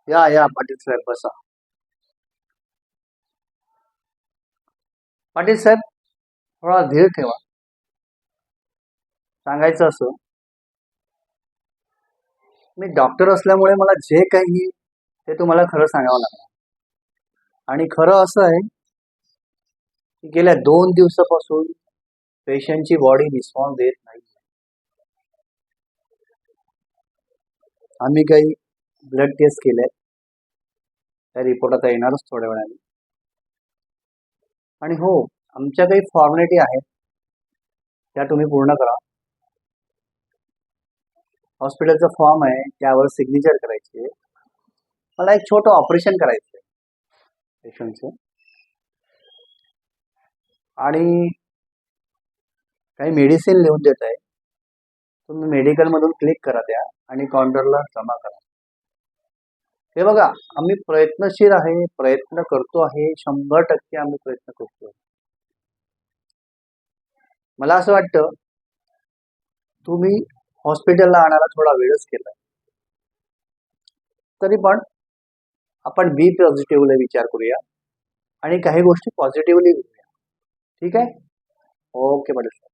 या पाटील साहेब बसा. पाटील साहेब, थोडा धीर ठेवा. सांगायचं असं, मी डॉक्टर असल्यामुळे मला जे काही ते तुम्हाला खरं सांगावं लागणार. आणि खरं असं आहे की गेल्या 2 दिवसापासून पेशंटची बॉडी रिस्पॉन्स देत नाही. आम्ही काही ब्लड टेस्ट केले, त्या रिपोर्ट आता येणारच थोड्या वेळाने. आणि हो, आमच्या काही फॉर्मॅलिटी आहेत त्या तुम्ही पूर्ण करा. हॉस्पिटलचा फॉर्म आहे, त्यावर सिग्नेचर करायची. मला एक छोटं ऑपरेशन करायचं आहे पेशंटचं, आणि काही मेडिसिन लिहून देत आहे. तुम्ही मेडिकलमधून क्लिक करा त्या आणि काउंटरला जमा करा. हे बघा, आम्ही प्रयत्नशील आहे, प्रयत्न करतो आहे, 100% आम्ही प्रयत्न करतो. मला असं वाटतं तुम्ही हॉस्पिटलला आणायला थोडा वेळच केला, तरी पण आपण बी पॉझिटिव्हला विचार करूया आणि काही गोष्टी पॉझिटिव्हली घेऊया. ठीक आहे? ओके पाटील.